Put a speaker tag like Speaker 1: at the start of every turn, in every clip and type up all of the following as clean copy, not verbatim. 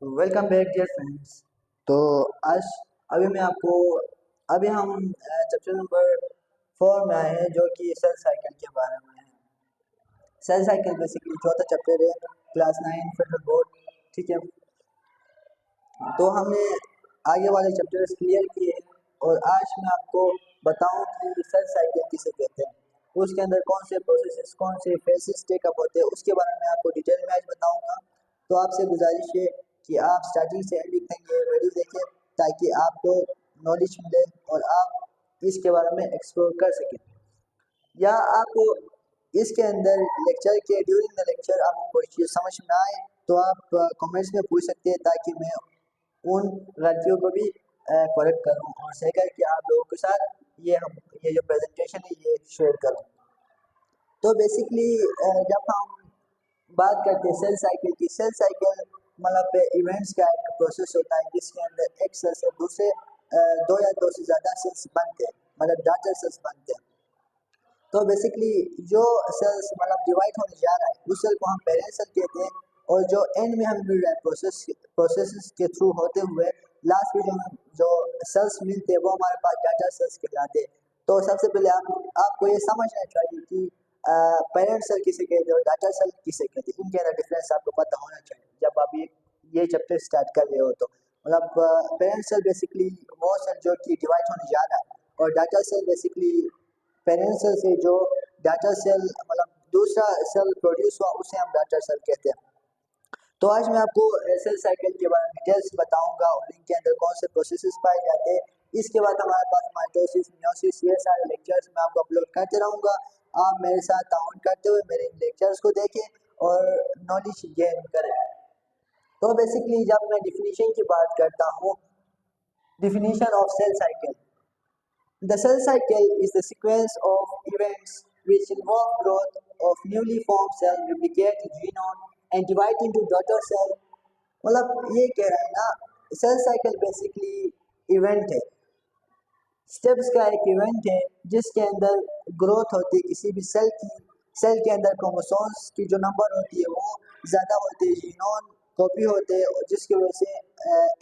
Speaker 1: Welcome back dear friends. तो आज अभी मैं आपको अभी हम चैप्टर नंबर 4 में आए हैं जो कि सेल साइकिल के बारे में है। सेल साइकिल बेसिकली चौथा चैप्टर है, क्लास 9 फेडरल बोर्ड। ठीक है, तो हमने आगे वाले चैप्टर्स क्लियर किए हैं और आज मैं आपको बताऊं कि सेल साइकिल किसे कहते हैं, उसके अंदर कौन से प्रोसेसेस कौन से फेजेस टेकअप होते हैं उसके बारे में आपको डिटेल में आज बताऊंगा। तो आपसे गुजारिश है कि आप स्टार्टिंग से एंडिंग तक ये वीडियो देखें ताकि आपको नॉलेज मिले और आप इसके बारे में एक्सप्लोर कर सकें, या आपको इसके अंदर लेक्चर के ड्यूरिंग द लेक्चर आपको कोई चीज़ समझ में आए तो आप कमेंट्स में पूछ सकते हैं ताकि मैं उन गलतियों को भी करेक्ट करूं और सही करके आप लोगों के साथ ये जो प्रेजेंटेशन है ये शेयर करूं। तो बेसिकली जब हम बात करते हैं सेल साइकिल की, सेल साइकिल मतलब इवेंट्स का एक प्रोसेस होता है जिसके अंदर एक सेल से दूसरे दो या दो से ज़्यादा सेल्स बनते हैं, मतलब डॉटर सेल्स बनते हैं। तो बेसिकली जो सेल्स मतलब डिवाइड होने जा रहा है उस सेल को हम पेरेंट सेल कहते हैं, और जो एंड में हमें मिल रहा है प्रोसेस के थ्रू होते हुए लास्ट में जो सेल्स मिलते हैं वो हमारे पास डाटा सेल्स कहलाते हैं। तो सबसे पहले आपको ये समझना चाहिए कि पेरेंट सेल किसे कहते हैं और डाटा सेल किसे कहते हैं, इनके अंदर डिफरेंस आपको पता होना चाहिए जब आप ये चैप्टर स्टार्ट कर रहे हो। तो मतलब पेरेंट सेल बेसिकली वो सेल जो कि डिवाइड होने जा रहा है, और data cell basically parent cell से जो डाटा सेल मतलब दूसरा सेल प्रोड्यूस हुआ उसे हम डाटा सेल कहते हैं। तो आज मैं आपको सेल साइकिल के बारे में डिटेल्स बताऊंगा और इनके अंदर कौन से प्रोसेसेस पाए जाते हैं। इसके बाद हमारे पास माइटोसिस मियोसिस ये सारे लेक्चर्स मैं आपको अपलोड करते रहूंगा। आप मेरे साथ ताउन करते हुए मेरे इन लेक्चर्स को देखें और नॉलेज गेन करें। तो बेसिकली जब मैं डिफिनीशन की बात करता हूँ, definition of cell cycle: the cell cycle is the sequence of events which involve growth of newly formed cell, replicate genome and divide into daughter cell। मतलब ये कह रहा है ना, सेल साइकिल बेसिकली इवेंट है, स्टेप्स का एक event है जिसके अंदर ग्रोथ होती है किसी भी सेल की। सेल के अंदर क्रोमोसोम्स की जो नंबर होती है वो ज़्यादा होती है, जीनोम कॉपी होते हैं, और जिसकी वजह से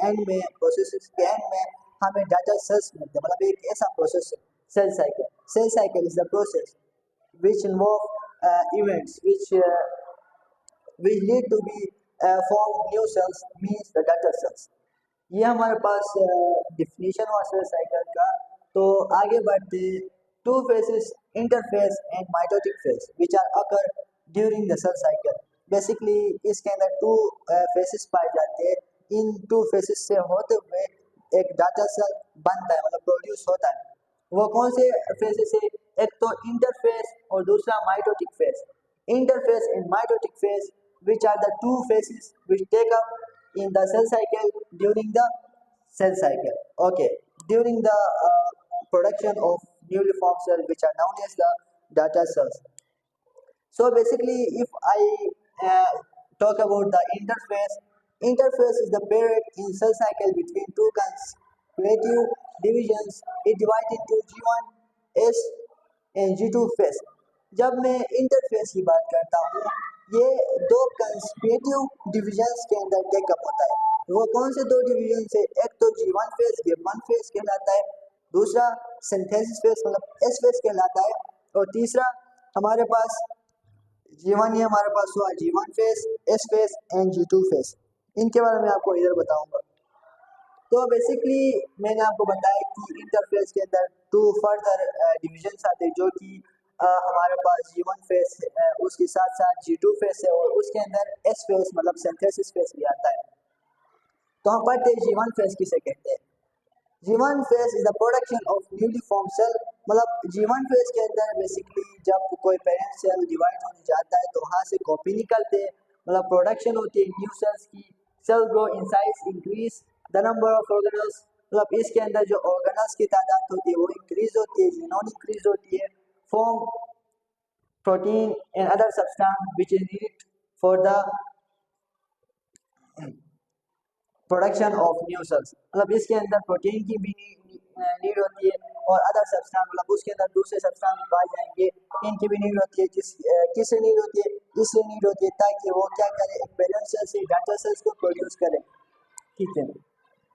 Speaker 1: एंड में प्रोसेस के एंड में हमें डाटा सेल्स मिलते हैं। मतलब एक ऐसा प्रोसेस है cell cycle. Cell cycle is the process which involve events which lead to be form new cells means the daughter cells। ये हमारे पास डिफिनीशन हुआ सेल साइकिल का। तो आगे बढ़ते, two phases interphase and mitotic phase which are occur during the cell cycle. Basically इसके अंदर टू फेजेस पाए जाते हैं, इन टू फेजेस से होते हुए एक डाटा सेल बनता है मतलब प्रोड्यूस होता है। वो कौन से फेजेस है? एक तो इंटरफेस और दूसरा mitotic phase. Interface and mitotic phase which are the two phases which take up in the cell cycle during the cell cycle. Okay, during the production of newly formed cells which are known as the daughter cells. So basically, if I talk about the interface, interface is the period in cell cycle between two consecutive divisions. It divides into G1 S and G2 phase। जब मैं interface की बात करता हूँ, ये दो consecutive divisions के अंदर टेकअप होता है। वो कौन से दो डिवीजन है? एक तो G1 फेज G1 फेज कहलाता है, दूसरा सिंथेसिस फेज मतलब S फेज कहलाता है, और तीसरा हमारे पास G1 ही हमारे पास हुआ G1 phase, S phase and G2 phase. इनके बारे में आपको इधर बताऊंगा। तो बेसिकली मैंने आपको बताया कि इंटरफेस के अंदर टू फर्दर डिविजन्स आते हैं जो कि हमारे पास G1 फेज है, उसके साथ साथ G2 फेज है, और उसके अंदर S फेज मतलब सिंथेसिस फेज भी आता है। तो हम पढ़ते हैं G1 फेज किसे कहते हैं। G1 phase is the production of newly form cell. मतलब G1 फेज के अंदर बेसिकली जब कोई पेरेंट सेल डिवाइड होने जाता है तो वहाँ से कॉपी निकलते हैं, मतलब प्रोडक्शन होती है न्यू सेल्स की। Cell grow in size, increase the number of organelles. मतलब इसके अंदर जो ऑर्गेनल्स की तादाद होती है वो इंक्रीज होती है, जीनोम इंक्रीज होती है, form protein and other substance which is needed for the production of new sales. मतलब इसके अंदर प्रोटीन की भी नीड होती है, और अदर सब्सटेंस मतलब उसके अंदर दूसरे सब्सटेंस पाए जाएंगे, इनकी भी नीड होती है। किससे नीड होती है? इससे नीड होती है ताकि वो क्या करे, एक पेरेंट सेल से डाटर सेल्स को प्रोड्यूस करे। ठीक है।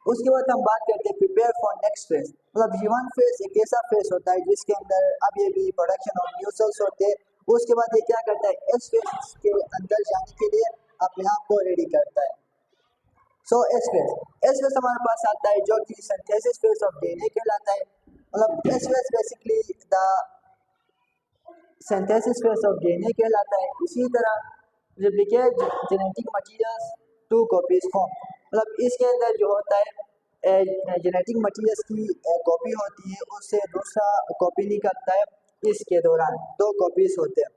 Speaker 1: उसके बाद हम बात करते हैं प्रिपेयर फॉर नेक्स्ट फेज। मतलब G1 फेज एक ऐसा फेज होता है जिसके अंदर अब ये भी प्रोडक्शन ऑफ न्यू सेल्स होते हैं। उसके बाद ये क्या करता है, एस फेज के अंदर जाने के लिए अपने आप को रेडी करता है। सो एस फेज हमारे पास आता है जो कि सिंथेसिस फेज ऑफ डीएनए कहलाता है। मतलब S phase basically the synthesis phase of DNA कहलाता है। इसी तरह replicate genetic materials two copies form. मतलब इसके अंदर जो होता है जेनेटिक मटेरियल्स की कॉपी होती है, उससे दूसरा कॉपी निकलता है। इसके दौरान दो कॉपीज होते हैं।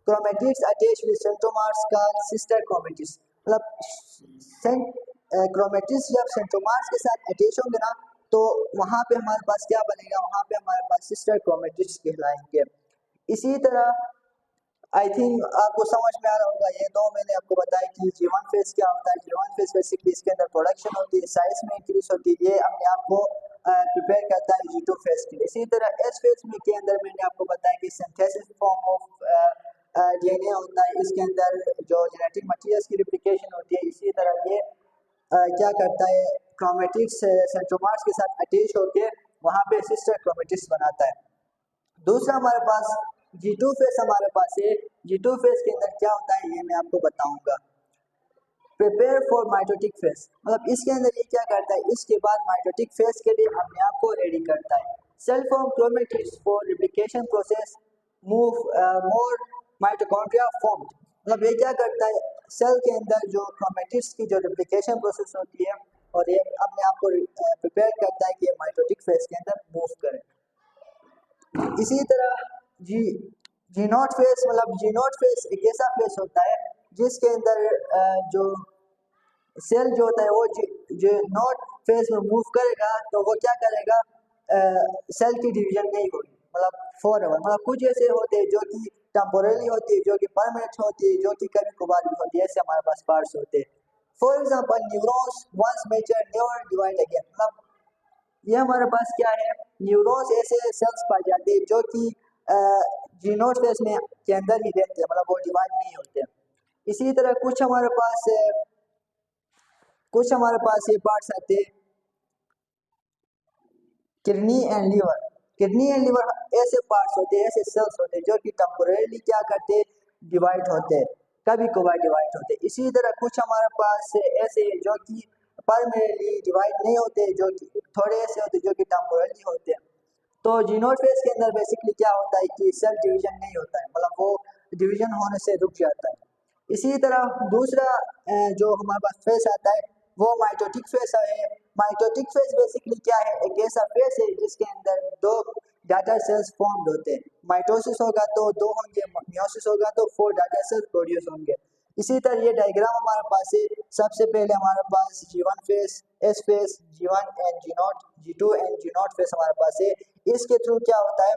Speaker 1: क्रोमेटिड्स अटैच विद सेंट्रोमर्स का सिस्टर क्रोमेटिड्स। मतलब क्रोमेटिड्स जब सेंट्रोमर्स के साथ अटैच होंगे ना, तो वहाँ पे हमारे पास क्या बनेगा, वहाँ पे हमारे पास सिस्टर क्रोमेटिड्स कहलाएंगे। इसी तरह आई थिंक आपको समझ में आ रहा होगा, ये दो मैंने आपको बताया कि G1 फेज क्या होता है। G1 फेज बेसिकली इसके अंदर प्रोडक्शन होती है, साइज में इंक्रीज होती है, ये अपने आप को प्रिपेयर करता है G2 फेज के लिए। इसी तरह एस फेज में के अंदर मैंने आपको बताया कि सिंथेसिस फॉर्म ऑफ डीएनए होता है, इसके अंदर जो जेनेटिक मटेरियल्स की रिप्लिकेशन होती है। इसी तरह ये क्या करता है, क्रोमेटिड्स सेंट्रोमर्स के साथ अटैच होकर वहाँ पे सिस्टर क्रोमेटिड्स बनाता है। दूसरा हमारे पास G2 फेज हमारे पास है। G2 फेज के अंदर क्या होता है ये मैं आपको बताऊंगा। Prepare for mitotic phase. मतलब इसके अंदर ये क्या करता है, इसके बाद माइटोटिक फेज के लिए अपने आप को रेडी करता है। Cell form chromatids for replication process move more mitochondria form. मतलब ये क्या करता है, सेल के अंदर जो क्रोमेटिड्स की जो रिप्लिकेशन प्रोसेस होती है, और ये अपने आप को प्रिपेयर करता है कि ये माइटोटिक फेज के अंदर मूव करे। इसी तरह जी नॉट फेज। मतलब जी नॉट फेज एक ऐसा फेज होता है जिसके अंदर जो सेल जो होता है वो जो नॉट फेज में मूव करेगा, तो वो क्या करेगा, सेल की डिवीजन नहीं होगी, मतलब फॉरएवर। मतलब कुछ ऐसे होते हैं जो कि टेम्पोररी होती है, जो कि परमानेंट होती है, जो कि कभी कभार भी होती है। ऐसे हमारे पास पार्ट्स होते हैं। For example neurons once major never divide again. मतलब ये हमारे पास क्या है, न्यूरॉन्स ऐसे सेल्स पाए जाते हैं जो कि जीनोड फेज में के अंदर ही रहते हैं, मतलब वो डिवाइड नहीं होते। इसी तरह कुछ हमारे पास ये पार्ट्स आते हैं, kidney and liver. Kidney and liver ऐसे पार्ट्स होते हैं, ऐसे सेल्स होते हैं जो कि टेम्पोररी क्या करते हैं, डिवाइड होते हैं, कभी कभार डिवाइड होते हैं। इसी तरह कुछ हमारे पास ऐसे जो कि परमानेंटली डिवाइड नहीं होते, जो कि थोड़े ऐसे होते हैं जो कि टेम्पोररी होते हैं। तो जीनोड फेज के अंदर बेसिकली क्या होता है कि सेल डिवीजन नहीं होता है, मतलब वो डिवीजन होने से रुक जाता है। इसी तरह दूसरा जो हमारे पास फेज आता है वो माइटोटिक फेज है। माइटोटिक फेज बेसिकली क्या है, एक ऐसा फेज है जिसके अंदर दो डाटा सेल्स फॉर्म्ड होते हैं। माइटोसिस होगा तो दो होंगे, मियोसिस होगा तो 4 डाटा सेल्स प्रोड्यूस होंगे। इसी तरह ये डायग्राम हमारे पास है। सबसे पहले हमारे पास G1 phase, S phase, G1 and G0, G2 and G0 phase हमारे पास है। इसके थ्रू क्या होता है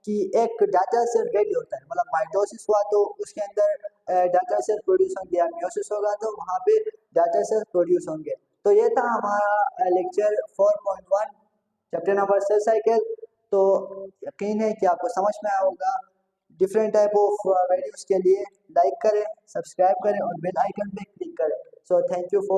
Speaker 1: कि एक डाटा सेल रेडी होता है, मतलब माइटोसिस हुआ तो उसके अंदर डाटा सेल प्रोड्यूस होंगे, या मियोसिस होगा तो वहाँ पे डाटा सेल प्रोड्यूस होंगे। तो ये था हमारा lecture 4.1 chapter number cell cycle. तो यकीन है कि आपको समझ में आया होगा। डिफरेंट टाइप ऑफ वीडियोस के लिए लाइक करें, सब्सक्राइब करें और बेल आइकन पे क्लिक करें। So thank you for